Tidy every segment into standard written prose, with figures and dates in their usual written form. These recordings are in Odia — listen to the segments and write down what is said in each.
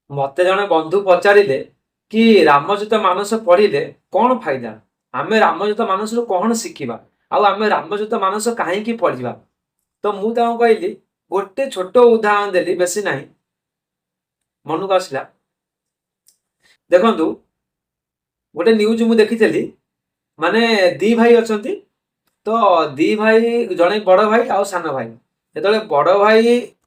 ମତେ ଜଣେ ବନ୍ଧୁ ପଚାରିଲେ କି ରାମଚରିତ ମାନସ ପଢିଲେ କଣ ଫାଇଦା? ଆମେ ରାମଚରିତ ମାନସରୁ କଣ ଶିଖିବା? ଆଉ ଆମେ ରାମଚରିତ ମାନସ କାହିଁକି ପଢିବା? ତ ମୁଁ ତାଙ୍କୁ କହିଲି, ଗୋଟେ ଛୋଟ ଉଦାହରଣ ଦେଲି, ବେଶୀ ନାହିଁ, ମନକୁ ଆସିଲା। ଦେଖନ୍ତୁ, ଗୋଟେ ନ୍ୟୁଜ ମୁଁ ଦେଖିଥିଲି, ମାନେ ଦି ଭାଇ ଅଛନ୍ତି। ତ ଦି ଭାଇ, ଜଣେ ବଡ ଭାଇ ଆଉ ସାନ ଭାଇ। ଯେତେବେଳେ ବଡ ଭାଇ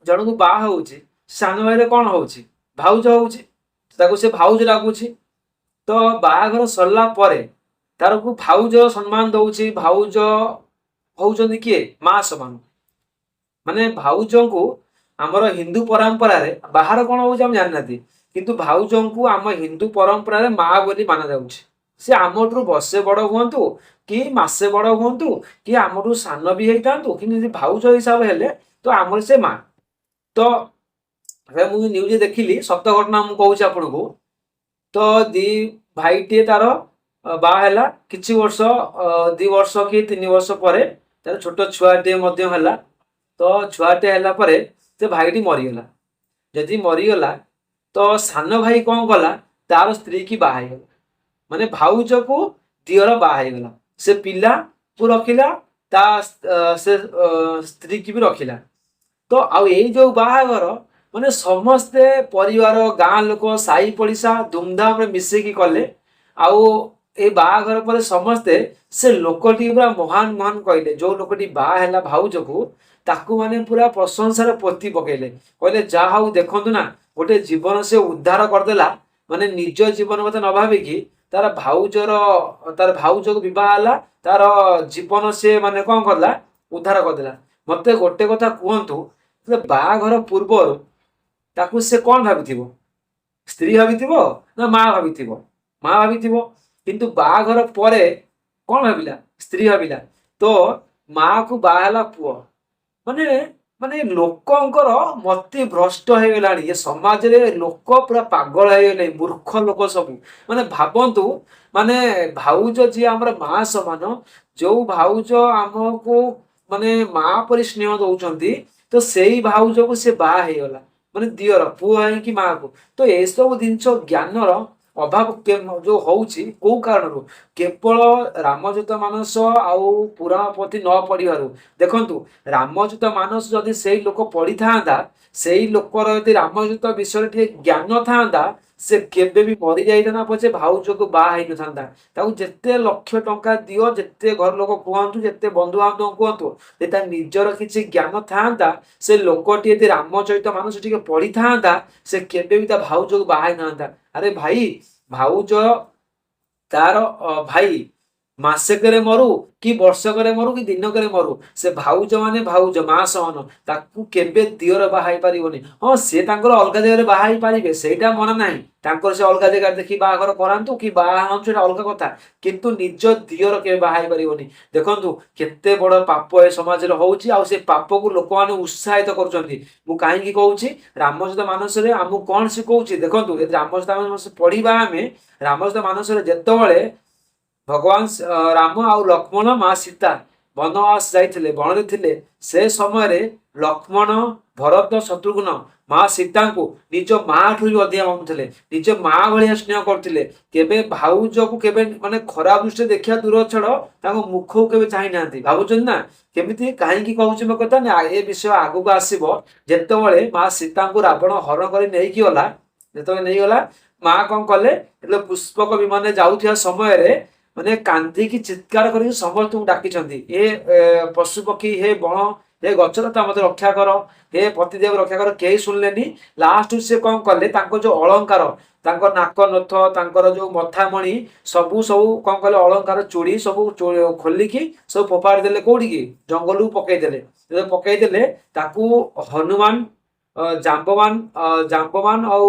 ଜଣକୁ ବାହା ହଉଛି, ସାନ ଭାଇରେ କଣ ହଉଛି? ଭାଉଜ ହଉଛି। ତାକୁ ସେ ଭାଉଜ ଡାକୁଛି। ତ ବାହାଘର ସରିଲା ପରେ ତାରକୁ ଭାଉଜ ସମ୍ମାନ ଦଉଛି। ଭାଉଜ ହଉଛନ୍ତି କିଏ? ମା ସମାନ। ମାନେ ଭାଉଜଙ୍କୁ ଆମର ହିନ୍ଦୁ ପରମ୍ପରାରେ, ବାହାର କଣ ହଉଛି ଆମେ ଜାଣିନାହାନ୍ତି, କିନ୍ତୁ ଭାଉଜଙ୍କୁ ଆମ ହିନ୍ଦୁ ପରମ୍ପରାରେ ମା ବୋଲି ମାନା ଯାଉଛି। ସେ ଆମଠୁ ବର୍ଷେ ବଡ ହୁଅନ୍ତୁ କି ମାସେ ବଡ ହୁଅନ୍ତୁ କି ଆମଠୁ ସାନ ବି ହେଇଥାନ୍ତୁ, କିନ୍ତୁ ଯଦି ଭାଉଜ ହିସାବ ହେଲେ ତ ଆମର ସେ ମା। ତ ମୁଁ ନ୍ୟୁଜ ଦେଖିଲି, ସତ ଘଟଣା ମୁଁ କହୁଛି ଆପଣଙ୍କୁ। ତ ଦି ଭାଇଟିଏ ତାର ବାହା ହେଲା, କିଛି ବର୍ଷ 2 ବର୍ଷ କି 3 ବର୍ଷ ପରେ ତାର ଛୋଟ ଛୁଆଟିଏ ମଧ୍ୟ ହେଲା। ତ ଛୁଆଟେ ହେଲା ପରେ ସେ ଭାଇଟି ମରିଗଲା। ଯଦି ମରିଗଲା, ତ ସାନ ଭାଇ କଣ କଲା? ତାର ସ୍ତ୍ରୀ କି ବାହା ହେଇଗଲା। ମାନେ ଭାଉଜକୁ ଦିଅର ବାହା ହେଇଗଲା। ସେ ପିଲାକୁ ରଖିଲା, ତା ସେ ସ୍ତ୍ରୀ କି ବି ରଖିଲା। ତ ଆଉ ଏଇ ଯୋଉ ବାହାଘର, ମାନେ ସମସ୍ତେ ପରିବାର, ଗାଁ ଲୋକ, ସାହି ପଡିଶା ଧୁମଧାମରେ ମିଶିକି କଲେ। ଆଉ ଏଇ ବାହାଘର ପରେ ସମସ୍ତେ ସେ ଲୋକଟି ପୁରା ମହାନ ମହାନ କହିଲେ। ଯୋଉ ଲୋକଟି ବାହା ହେଲା ଭାଉଜକୁ, ତାକୁ ମାନେ ପୁରା ପ୍ରଶଂସାରେ ପୋତି ପକେଇଲେ। କହିଲେ ଯାହା ହଉ, ଦେଖନ୍ତୁ ନା, ଗୋଟେ ଜୀବନ ସେ ଉଦ୍ଧାର କରିଦେଲା। ମାନେ ନିଜ ଜୀବନ କଥା ନ ଭାବିକି ତାର ଭାଉଜକୁ ବିବାହ ହେଲା, ତାର ଜୀବନ ସେ ମାନେ କଣ କଲା? ଉଦ୍ଧାର କରିଦେଲା। ମତେ ଗୋଟେ କଥା କୁହନ୍ତୁ, ବାହାଘର ପୂର୍ବରୁ ତାକୁ ସେ କଣ ଭାବିଥିବ? ସ୍ତ୍ରୀ ଭାବିଥିବ ନା ମା ଭାବିଥିବ? ମା ଭାବିଥିବ। କିନ୍ତୁ ବାହାଘର ପରେ କଣ ଭାବିଲା? ସ୍ତ୍ରୀ ଭାବିଲା। ତ ମା କୁ ବାହା ହେଲା ପୁଅ। ମାନେ ମାନେ ଲୋକଙ୍କର ମତି ଭ୍ରଷ୍ଟ ହେଇଗଲାଣି। ଏ ସମାଜରେ ଲୋକ ପୁରା ପାଗଳ ହେଇଗଲେ, ମୂର୍ଖ ଲୋକ ସବୁ। ମାନେ ଭାବନ୍ତୁ, ମାନେ ଭାଉଜ ଯିଏ ଆମର ମା ସମାନ, ଯୋଉ ଭାଉଜ ଆମକୁ ମାନେ ମା ପରି ସ୍ନେହ ଦଉଛନ୍ତି, ତ ସେଇ ଭାଉଜକୁ ସେ ବାହା ହେଇଗଲା। ମାନେ ଦିଅର, ପୁଅ ହେଇକି ମା କୁ। ତ ଏସବୁ ଜିନିଷ ଜ୍ଞାନର ଅଭାବ ଯୋଉ ହଉଛି, କୋଉ କାରଣରୁ? କେବଳ ରାମଚରିତ ମାନସ ଆଉ ପୁରାଣ ପୋଥି ନ ପଢିବାରୁ। ଦେଖନ୍ତୁ, ରାମଚରିତ ମାନସ ଯଦି ସେଇ ଲୋକ ପଢିଥାନ୍ତା, ସେଇ ଲୋକର ଯଦି ରାମଚରିତ ବିଷୟରେ ଟିକେ ଜ୍ଞାନ ଥାନ୍ତା, ସେ କେବେ ବି ମରି ଯାଇଥାନ୍ତା ପଛେ ଭାଉଜକୁ ବାହା ହେଇନଥାନ୍ତା। ତାକୁ ଯେତେ ଲକ୍ଷ ଟଙ୍କା ଦିଅ, ଯେତେ ଘର ଲୋକ କୁହନ୍ତୁ, ଯେତେ ବନ୍ଧୁବାନ୍ଧବ କୁହନ୍ତୁ, ଯେ ତା ନିଜର କିଛି ଜ୍ଞାନ ଥାନ୍ତା, ସେ ଲୋକଟି ଯଦି ରାମଚରିତ ମାନସ ଟିକେ ପଢିଥାନ୍ତା, ସେ କେବେ ବି ତା ଭାଉଜକୁ ବାହା ହେଇନଥାନ୍ତା। ଆରେ ଭାଇ, ଭାଉଜ ତାର ଭାଇ ମାସେକରେ ମରୁ କି ବର୍ଷକରେ ମରୁ କି ଦିନକରେ ମରୁ, ସେ ଭାଉଜ ମାନେ ଭାଉଜ, ମା ସମାନ। ତାକୁ କେବେ ଦିଅର ବାହା ହେଇପାରିବନି। ହଁ, ସେ ତାଙ୍କର ଅଲଗା ଜାଗାରେ ବାହା ହେଇପାରିବେ, ସେଇଟା ମନା ନାହିଁ। ତାଙ୍କର ସେ ଅଲଗା ଜାଗାରେ ଦେଖି ବାହାଘର କରାନ୍ତୁ କି ବାହା ହୁଅନ୍ତୁ, ସେଇଟା ଅଲଗା କଥା। କିନ୍ତୁ ନିଜ ଦିଅର କେବେ ବାହା ହେଇପାରିବନି। ଦେଖନ୍ତୁ, କେତେ ବଡ ପାପ ଏ ସମାଜରେ ହଉଛି, ଆଉ ସେ ପାପକୁ ଲୋକମାନେ ଉତ୍ସାହିତ କରୁଛନ୍ତି। ମୁଁ କାହିଁକି କହୁଛି? ରାମଚରିତ ମାନସରେ ଆମକୁ କଣ ଶିଖଉଛି? ଦେଖନ୍ତୁ, ଯଦି ରାମଚରିତ ମାନସ ପଢିବା ଆମେ, ରାମଚରିତ ମାନସରେ ଯେତେବେଳେ ଭଗବାନ ରାମ ଆଉ ଲକ୍ଷ୍ମଣ, ମା ସୀତା ବନବାସ ଯାଇଥିଲେ, ବଣରେ ଥିଲେ, ସେ ସମୟରେ ଲକ୍ଷ୍ମଣ, ଭରତ, ଶତ୍ରୁଘ୍ନ ମା ସୀତାଙ୍କୁ ନିଜ ମା ଠୁ ବି ଅଧିକା ମାନୁଥିଲେ। ନିଜ ମା ଭଳିଆ ସ୍ନେହ କରୁଥିଲେ। କେବେ ଭାଉଜକୁ କେବେ ମାନେ ଖରାପ ଦୃଷ୍ଟିରେ ଦେଖିବା ଦୂର ଛାଡ, ତାଙ୍କ ମୁଖକୁ କେବେ ଚାହିଁ ନାହାନ୍ତି। ଭାବୁଛନ୍ତି ନା? କେମିତି? କାହିଁକି କହୁଛି ମୋ କଥା? ନା, ଏ ବିଷୟ ଆଗକୁ ଆସିବ। ଯେତେବେଳେ ମା ସୀତାଙ୍କୁ ରାବଣ ହରଣ କରି ନେଇକି ଗଲା, ଯେତେବେଳେ ନେଇଗଲା, ମା କଣ କଲେ? ଯେତେବେଳେ ପୁଷ୍ପକ ବିମାନରେ ଯାଉଥିବା ସମୟରେ ମାନେ କାନ୍ଦିକି ଚିତ୍କାର କରିକି ସମସ୍ତଙ୍କୁ ଡାକିଛନ୍ତି, ଏ ପଶୁ ପକ୍ଷୀ, ହେ ବଣ, ହେ ଗଛଲତା, ମତେ ରକ୍ଷା କର, ହେ ପତିଦେବ ରକ୍ଷା କର। କେହି ଶୁଣିଲେନି। ଲାଷ୍ଟ ସେ କଣ କଲେ? ତାଙ୍କ ଯୋଉ ଅଳଙ୍କାର, ତାଙ୍କ ନାକ ନଥ, ତାଙ୍କର ଯୋଉ ମଥାମଣି, ସବୁ ସବୁ କଣ କଲେ? ଅଳଙ୍କାର, ଚୁଡ଼ି ସବୁ ଖୋଲିକି ସବୁ ଫୋପାଡ଼ି ଦେଲେ। କୋଉଠିକି? ଜଙ୍ଗଲକୁ ପକେଇଦେଲେ। ଯେତେବେଳେ ପକେଇଦେଲେ, ତାକୁ ହନୁମାନ, ଜାମ୍ବବାନ ଆଉ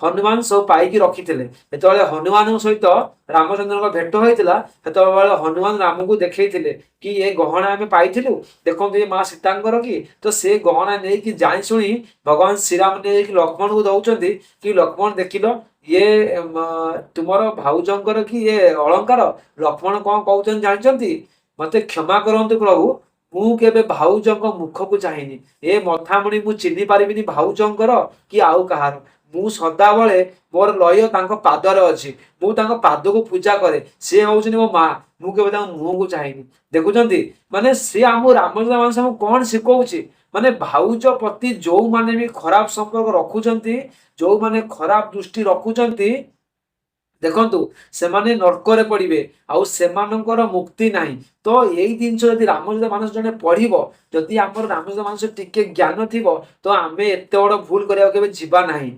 ହନୁମାନ ସବୁ ପାଇକି ରଖିଥିଲେ। ଯେତେବେଳେ ହନୁମାନଙ୍କ ସହିତ ରାମଚନ୍ଦ୍ରଙ୍କ ଭେଟ ହୋଇଥିଲା, ସେତେବେଳେ ହନୁମାନ ରାମକୁ ଦେଖେଇଥିଲେ କି ଏ ଗହଣା ଆମେ ପାଇଥିଲୁ, ଦେଖନ୍ତୁ ଏ ମା ସୀତାଙ୍କର କି। ତ ସେ ଗହଣା ନେଇକି ଜାଣି ଶୁଣି ଭଗବାନ ଶ୍ରୀରାମ ନେଇକି ଲକ୍ଷ୍ମଣଙ୍କୁ ଦଉଛନ୍ତି କି ଲକ୍ଷ୍ମଣ ଦେଖିଲ, ଇଏ ତୁମର ଭାଉଜଙ୍କର କି ଇଏ ଅଳଙ୍କାର। ଲକ୍ଷ୍ମଣ କଣ କହୁଛନ୍ତି ଜାଣିଛନ୍ତି? ମତେ କ୍ଷମା କରନ୍ତୁ ପ୍ରଭୁ, ମୁଁ କେବେ ଭାଉଜଙ୍କ ମୁଖକୁ ଚାହିଁନି। ଏ ମଥାମଣି ମୁଁ ଚିହ୍ନି ପାରିବିନି ଭାଉଜଙ୍କର କି ଆଉ କାହାର। ମୁଁ ସଦାବେଳେ ମୋର ଲୟ ତାଙ୍କ ପାଦରେ ଅଛି, ମୁଁ ତାଙ୍କ ପାଦକୁ ପୂଜା କରେ, ସେ ହଉଛନ୍ତି ମୋ ମା, ମୁଁ କେବେ ତାଙ୍କ ମୁହଁକୁ ଚାହିଁନି। ଦେଖୁଛନ୍ତି, ମାନେ ସେ ଆମ ରାମଚନ୍ଦ୍ର ମାନସ ଆମକୁ କଣ ଶିଖଉଛି? ମାନେ ଭାଉଜ ପ୍ରତି ଯୋଉମାନେ ବି ଖରାପ ସମ୍ପର୍କ ରଖୁଛନ୍ତି, ଯୋଉମାନେ ଖରାପ ଦୃଷ୍ଟି ରଖୁଛନ୍ତି, ଦେଖନ୍ତୁ ସେମାନେ ନର୍କରେ ପଡିବେ, ଆଉ ସେମାନଙ୍କର ମୁକ୍ତି ନାହିଁ। ତ ଏଇ ଜିନିଷ ଯଦି ରାମଚରିତ ମାନସ ଜଣେ ପଢିବ, ଯଦି ଆମର ରାମଚରିତ ମାନସ ଟିକେ ଜ୍ଞାନ ଥିବ, ତ ଆମେ ଏତେ ବଡ ଭୁଲ କରିବାକୁ କେବେ ଯିବା ନାହିଁ।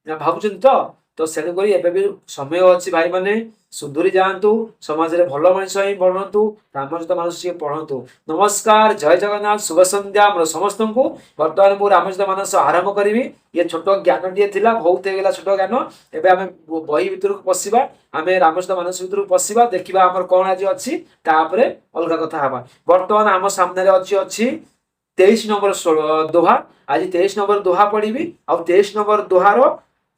ଭାବୁଛନ୍ତି ତ ତେଣୁକରି ଏବେ ବି ସମୟ ଅଛି ଭାଇମାନେ, ସୁଧୁରି ଯାଆନ୍ତୁ, ସମାଜରେ ଭଲ ମଣିଷ ହିଁ ବଢନ୍ତୁ, ରାମଚରିତ ମାନସ ଟିକେ ପଢନ୍ତୁ। ନମସ୍କାର, ଜୟ ଜଗନ୍ନାଥ, ଶୁଭ ସନ୍ଧ୍ୟା ଆମର ସମସ୍ତଙ୍କୁ। ବର୍ତ୍ତମାନ ମୁଁ ରାମଚରିତ ମାନସ ଆରମ୍ଭ କରିବି। ଇଏ ଛୋଟ ଜ୍ଞାନଟିଏ ଥିଲା, ବହୁତ ହେଇଗଲା ଛୋଟ ଜ୍ଞାନ। ଏବେ ଆମେ ବହି ଭିତରକୁ ପଶିବା, ଆମେ ରାମଚରିତ ମାନସ ଭିତରକୁ ପଶିବା, ଦେଖିବା ଆମର କଣ ଆଜି ଅଛି, ତାପରେ ଅଲଗା କଥା ହବା। ବର୍ତ୍ତମାନ ଆମ ସାମ୍ନାରେ ଅଛି 23 ନମ୍ବର ଦୋହା। ଆଜି 23 ନମ୍ବର ଦୋହା ପଢିବି, ଆଉ 23 ନମ୍ବର ଦୋହାର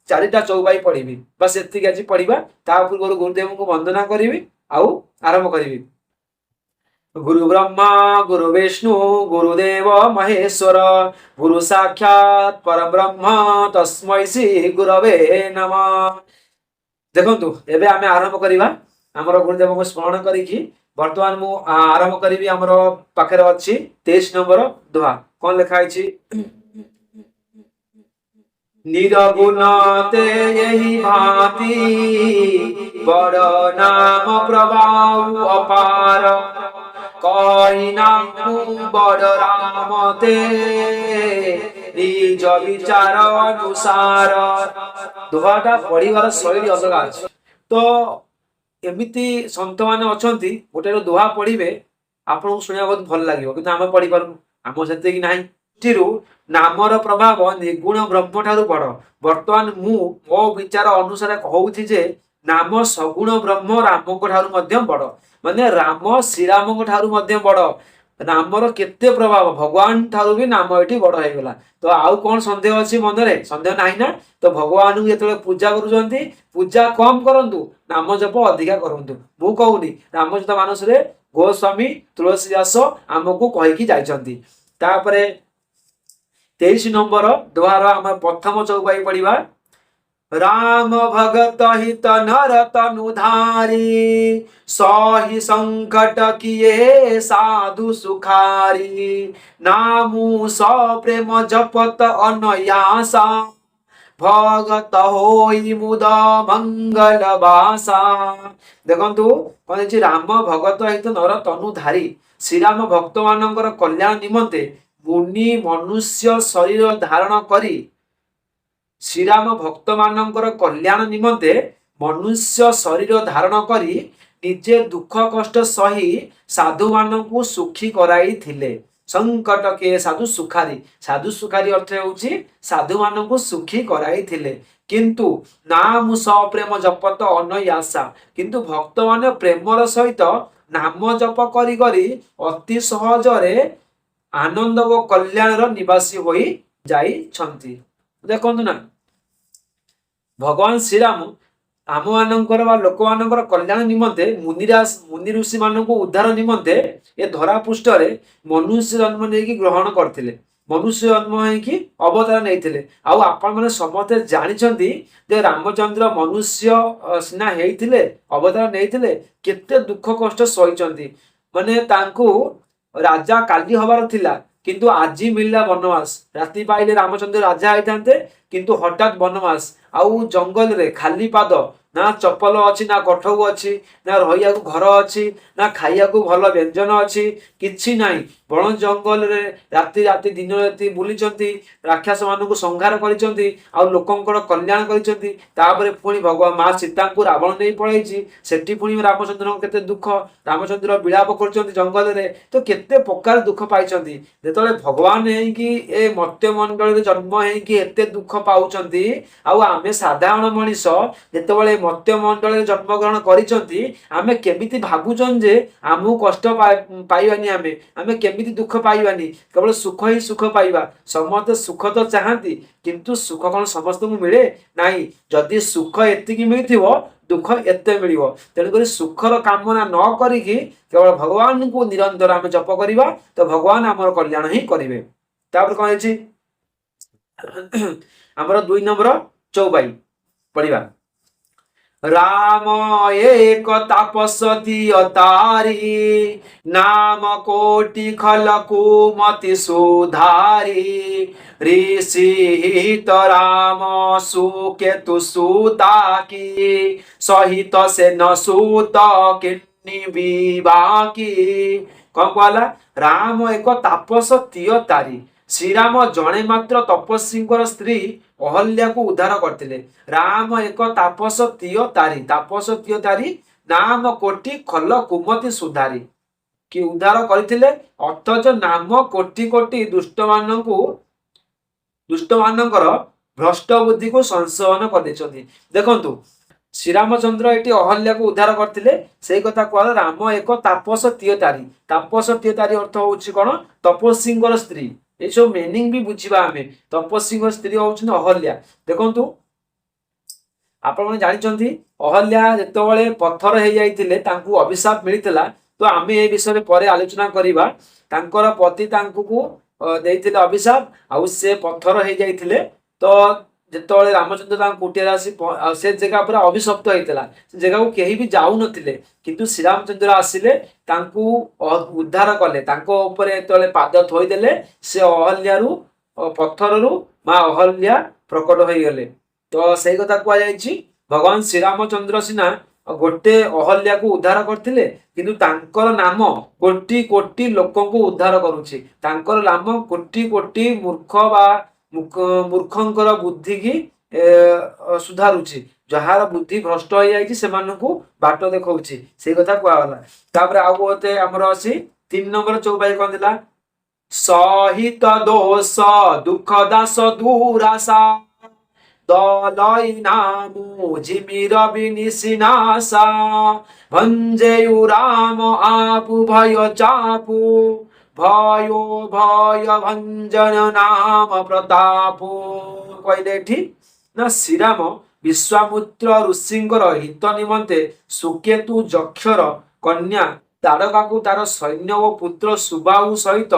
4ଟା ଚଉପାଇ ପଢିବି। ବାସ୍ ଏତିକି ଆଜି ପଢିବା। ତା ପୂର୍ବରୁ ଗୁରୁଦେବଙ୍କୁ ବନ୍ଦନା କରିବି, ଆଉ ଆରମ୍ଭ କରିବି। गुरु ब्रह्मा गुरु विष्णु गुरुदेव महेश्वर, गुरु साक्षात परब्रह्म तस्मै श्री गुरवे नमः। देखंतु एबे आमे आरंभ करिबा हमर गुरुदेवको स्मरण करिकि। वर्तमान मु आरंभ करिबि। हमर पाखरे अछि 23 नंबर दोहा। कोन लिखा अछि? निरगुण ते यही भांति, बड़ नाम प्रभाव अपार, कही नाम बड़ राम ते, निज विचार अनुसार। दोहाटा पढ़िबार शैली अलगा अछि। तो एमिति संत माने अछंती, गोटे दोहा पढ़िबे आपनको सुनिया बहुत भल लागियो, किंतु आमे पढ़ी पारु, आम सेते कि नाही। थिरु नामर प्रभाव निर्गुण ब्रह्म ठारू बड़। वर्तमान मु मो विचार अनुसार कहउछि जे नाम सगुण ब्रह्म रामको ठारू मध्य बड़। माने राम श्रीरामको ठारू मध्य बड़। नामर केते प्रभाव, भगवान ठारू भी नाम एठी बड़ हे गेला। तो आउ कोन संदेह अछि मनरे? संदेह नाही ना। तो भगवान को जेतले पूजा करूछंती, पूजा कम करंतु, नाम जप अधिका करंतु। मु कहउनी रामचरित मानस रे गोस्वामी तुलसीदास आमको कहिकी जाइछंती। तापरे 23 नंबर दोहार हम प्रथम चौपाई पढ़िबा। राम भगत हित नर तनु धारी, सही संकट किए साधु सुखारी, नामु स प्रेम जपत अनयासा, भगत होई मुद मंगल बासा। देखंतु कोन अछि? राम भगत हित नर तनु धारी, श्रीराम भक्त मानकर कल्याण निमंते मुनि मनुष्य शरीर धारण करी, श्रीराम भक्त मानकर कल्याण निमंते मनुष्य शरीर धारण करी, निजे दुख कष्ट सही साधु मानकु सुखी कराई थिले। संकट के साधु सुखारी, साधु सुखारी अर्थ होउछि साधु मानकु सुखी कराई थिले। किंतु नाम स प्रेम जपत अनयासा, किंतु भक्त माने प्रेमर सहित नाम जप करी करी अति सहजरे आनंद व कल्याणर निवासी होई जाइछंती। देखंतु ना, भगवान श्रीराम आम मानकर बा लोक मानकर कल्याण निमंते मुनि ऋषि मानक उद्धार निमंते ए धरा पृष्ठ रे मनुष्य जन्म नेकी ग्रहण करथिले, मनुष्य जन्म हेकी अवतार नेइथिले। आउ आपण माने समते जानिछंती जे रामचंद्र मनुष्य सिना हेइथिले, अवतार नेइथिले, केते दुख कष्ट सहिचंती। माने तांकू राजा काली हबार थिला, किंतु आजी मिलला वनवास। राति पाइले रामचंद्र राजा आइतांते, किंतु हठात वनवास। आउ जंगल रे खाली पाद, ना चप्पल अच्छी, ना कठौ अच्छी, ना रहिया को घर अच्छी, ना खाइया को भल व्यंजन अच्छी, किछि नाही। बण जंगल रे राति राति दिन राति बुलीचंती, राक्षस मानकु संहार करिचंती, आउ लोकंकर कल्याण करिचंती। तापरे पुणी भगवान मां सीता को रावण नै पळैछि, सेठी पुणी रामचंद्र केते दुख, रामचंद्र विलाप करचंती जंगल रे। तो केते प्रकार दुख पाइचंती। जेतले भगवान हेई कि ए मर्त्य मंडल रे जन्म हेई कि एते दुख पाउचंती, आउ आमे साधारण मनीष जेतेबेले मर्त्य मंडल रे जन्म ग्रहण करिचंती, आमे केमिति भाबुचन जे आमु कष्ट पाइबानी, आमे केमिति दुख पाइबानी, केवल सुख ही सुख पाइबा। समस्त सुख तो चाहती, किंतु सुख कोन समस्त को मिले नाही। जदि सुख एतिकी मिलिथिबो, दुख एते मिलिबो। तेणु करी सुखर कामना न करिकि केवल भगवान को निरंतर आमे जप करिबा, तो भगवान हमर कल्याण ही करिवे। तापर कोन अछि? हमर 2 नंबर चौपाई पढ़िबा। राम एक तपस्वी अतारी, नाम कोटि खल कुमति सुधारी। ऋषि हित राम सुकेतु सुता की, सहित से न सुत किन्नी विवाकी। कौन कहला? राम एक तापस तारी। श्रीराम जड़े मात्र तपस्वी स्त्री अहल्या को उद्धार करते। राम एक तापस तारी नाम कोटि खल कुमति सुधारी कि उद्धार करते। अथच नाम कोटि कोटि दुष्ट मानकर भ्रष्ट बुद्धि को संशोधन कर देखु श्रीरामचंद्र ये अहल्या को उद्धार करते से कथा कहला राम एक तापस तारी अर्थ हूँ कौन? तपस्वी स्त्री। ये सब मीनिंग भी बुझा आम तपस्वी स्त्री हूँ अहल्या। देखु आपण जानी अहल्या जिते पत्थर हो जाते अभिशाप मिलता तो आम ए विषय पर आलोचना करवा। पति देते अभिशाप आउ से पत्थर हो जाते तो जिते रामचंद्र कुटिया से जगह पूरा अभिशप्त होता से जगह को कहीं भी जाऊ नथिले किंतु श्रीरामचंद्र आसिले उद्धार कले जो पाद थोईदेले से अहल्यारू पत्थर माँ अहल्या प्रकट हो गले। तो से कथा कहुई भगवान श्रीरामचंद्र सीना गोटे अहल्या को उद्धार करथिले किंतु तांकर नाम कोटि कोटि लोक को उद्धार करुछि। तांकर नाम कोटि कोटि मूर्ख बा मूर्खंकर बुद्धि की सुधारुछि। जार बुद्धि भ्रष्ट हो जाइछि सेमानकु बाट देखौछि से कथा कहला। तापर आउ गोटे हमर अछि 3 नंबर चौपाई कोन दिला? सहित दोष दुख दास दुरासा, दलई नामु झिमिर विनिसिनासा। भंजेयु राम आपु भय चापु, भयो भय भंजन नाम प्रतापु। कहले ठीक ना श्रीराम विश्वामित्र ऋषिंकर हित निमंते सुकेतु जक्षर कन्या तारका को तार सैन्य और पुत्र सुबाहु सहित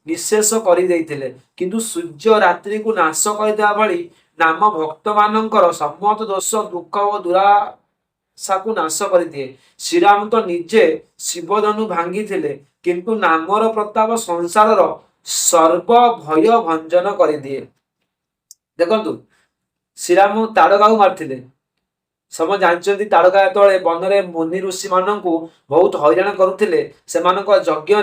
निशेष कर देइथिले किंतु सूर्य रात्रि को नाश करदेवा भली नाम भक्त मानकर सम्मत दोष दुख और दुराशा को नाश कर दिए। श्रीराम तो निजे शिवधनु भांगी थिले किंतु नामर प्रताप संसार सर्व भय भंजन कर दिए। देखु श्रीराम ताड़का को मारथिले सम जानते ताड़का जो वन में मुनि ऋषि मान बहुत हैरान करुले से यज्ञ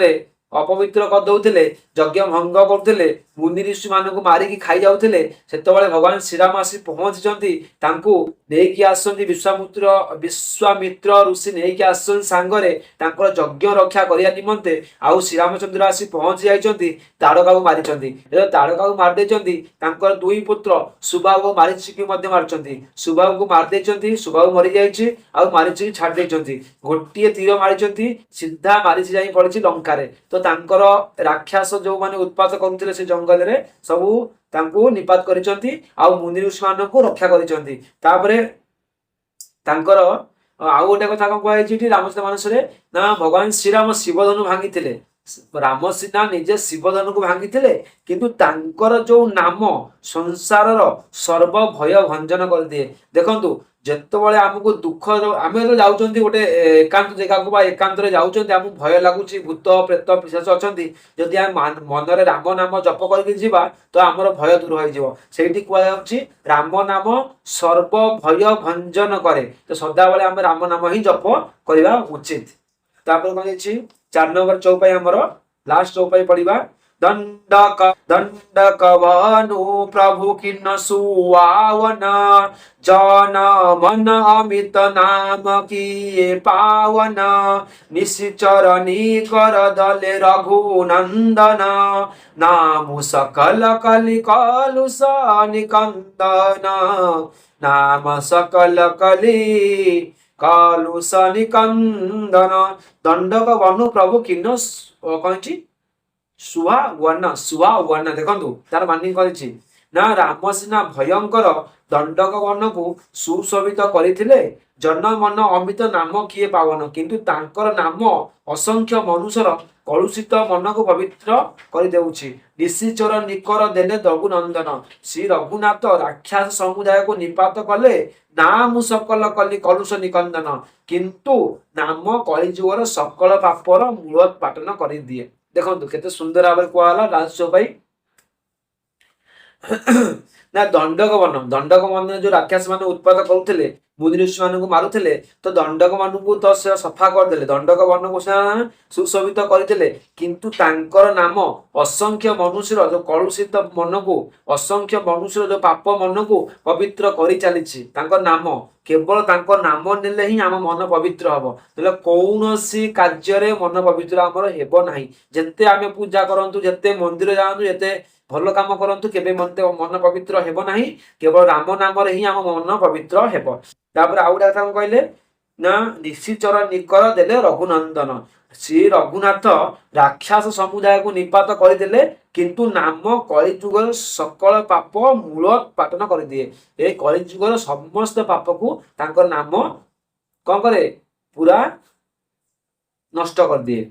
अपवित्र करदे यज्ञ भंग करते मुनि ऋषि मान मारिकी खाई जाते से भगवान श्रीराम आसी पहुंची विश्वामित्र ऋषि नहीं आसन सांगरे यज्ञ रक्षा करने निमंते आउ श्रीरामचंद्र आसी पहुंची जाइए ताड़का को मारी ताड़का को मारदे दुई पुत्र सुबाहु को मारीची मारी सुबाहु को मारदे सुबाहु मरी जाइए आउ मारीची छाड़ गोटे तीर मारी सीधा मारीची जाई पड़ी लंका तो तांकर राक्षस जो माने उत्पात करुले से जंगल रे सबू तांको निपात करिसंती आ मुनि ऋषि माननको रक्षा करिसंती। तापरे तांकर आउ गोटे कथा कौन कहुई रामचरित मानस रे ना भगवान श्रीराम शिवधनु भांगी राम सीना निजे शिवधनु को भांगी किंतु तांकर जो नाम संसार सर्व भय भंजन कर दिए। देखंतु जेतेबेले आमको दुख आम तो जाऊँ गोटे एकांत जगह को एकांत जाऊँ आमको भय लगुच भूत प्रेत पिशाच अच्छा जदि आम मनरे राम नाम जप करके तो आमर भय दूर हो कहुच्छी राम नाम सर्व भय भंजन करे तो सदाबले आम राम नाम ही जप करवा उचित। तापर कौन 4 नंबर चौपाई आमर लास्ट चौपाई पढ़ा दंडक भानु प्रभु किन्न सुआवन जन मन अमित नाम किए पावन निश्चरणी कर दले रघुनंदन नाम सकल कलि कलुष निकंदन नाम सकल कलि कलुष निकंदन। दंडक भानु प्रभु किन्न कही सुहावन देखु तार मानी करी ना राम सीना भयंकर दंडक वन को सुशोभित करथिले जन मन अमित नाम किए पावन किंतु तांकर नाम असंख्य मनुष्यर କଳୁଷିତ ମନକୁ ପବିତ୍ର କରିଦେଉଛି। ନିଶିଚର ନିକର ଦେଲେ ରଘୁନନ୍ଦନ। ଶ୍ରୀ ରଘୁନାଥ ରାକ୍ଷସ ସମୁଦାୟକୁ ନିପାତ କଲେ। ନା ମୁଁ ସକଲ କଲି କଳୁଷ ନିକନ୍ଦନ, କିନ୍ତୁ ନାମ କଳିଯୁଗର ସକଳ ପାପର ମୂଳୋତ୍ପାଟନ କରିଦିଏ। ଦେଖନ୍ତୁ କେତେ ସୁନ୍ଦର ଭାବରେ କୁହାଗଲା ରାଜସ୍ୱ ପାଇଁ। ନା ଦଣ୍ଡକ ବନ ଯୋଉ ରାକ୍ଷସ ମାନେ ଉତ୍ପାଦ କରୁଥିଲେ, ମୁନି ଋଷି ମାନଙ୍କୁ ମାରୁଥିଲେ, ତ ଦଣ୍ଡକ ମାନଙ୍କୁ ତ ସେ ସଫା କରିଦେଲେ, ଦଣ୍ଡକ ବନକୁ ସେମାନେ ସୁଶୋଭିତ କରିଥିଲେ। କିନ୍ତୁ ତାଙ୍କର ନାମ ଅସଂଖ୍ୟ ମନୁଷ୍ୟର ଯୋଉ କଳୁଷିତ ମନକୁ, ଅସଂଖ୍ୟ ମନୁଷ୍ୟର ଯୋଉ ପାପ ମନକୁ ପବିତ୍ର କରି ଚାଲିଛି ତାଙ୍କ ନାମ। କେବଳ ତାଙ୍କ ନାମ ନେଲେ ହିଁ ଆମ ମନ ପବିତ୍ର ହବ, ହେଲେ କୌଣସି କାର୍ଯ୍ୟରେ ମନ ପବିତ୍ର ଆମର ହେବ ନାହିଁ। ଯେତେ ଆମେ ପୂଜା କରନ୍ତୁ, ଯେତେ ମନ୍ଦିର ଯାଆନ୍ତୁ, ଯେତେ ଭଲ କାମ କରନ୍ତୁ, କେବେ ମନ ପବିତ୍ର ହେବ ନାହିଁ। କେବଳ ରାମ ନାମରେ ହିଁ ଆମ ମନ ପବିତ୍ର ହେବ। ତାପରେ ଆଉ ଗୋଟେ କଥା କଣ କହିଲେ ନା ନିଶିଚର ନିକର ଦେଲେ ରଘୁନନ୍ଦନ। ଶ୍ରୀ ରଘୁନାଥ ରାକ୍ଷସ ସମୁଦାୟକୁ ନିପାତ କରିଦେଲେ, କିନ୍ତୁ ନାମ କଳିଯୁଗର ସକଳ ପାପ ମୂଳୋତ୍ପାଟନ କରିଦିଏ। ଏ କଳିଯୁଗର ସମସ୍ତ ପାପକୁ ତାଙ୍କ ନାମ କଣ କରେ, ପୁରା ନଷ୍ଟ କରିଦିଏ।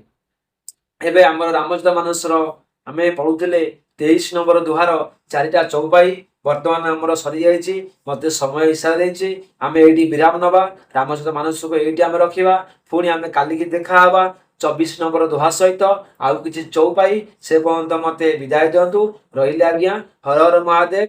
ଏବେ ଆମର ରାମଚରିତ ମାନସର ଆମେ ପଢୁଥିଲେ 23 ନମ୍ବର ଦୁହାର 4ଟା ଚଉପାଇ ବର୍ତ୍ତମାନ ଆମର ସରିଯାଇଛି। ମତେ ସମୟ ଇଶାରା ଦେଇଛି, ଆମେ ଏଇଠି ବିରାମ ନବା। ରାମଚରିତ ମାନସକୁ ଏଇଠି ଆମେ ରଖିବା। ପୁଣି ଆମେ କାଲିକି ଦେଖାହବା 24 ନମ୍ବର ଦୋହା ସହିତ ଆଉ କିଛି ଚଉପାଇ। ସେ ପର୍ଯ୍ୟନ୍ତ ମତେ ବିଦାୟ ଦିଅନ୍ତୁ। ରହିଲେ ଆଜ୍ଞା। ହର ହର ମହାଦେବ।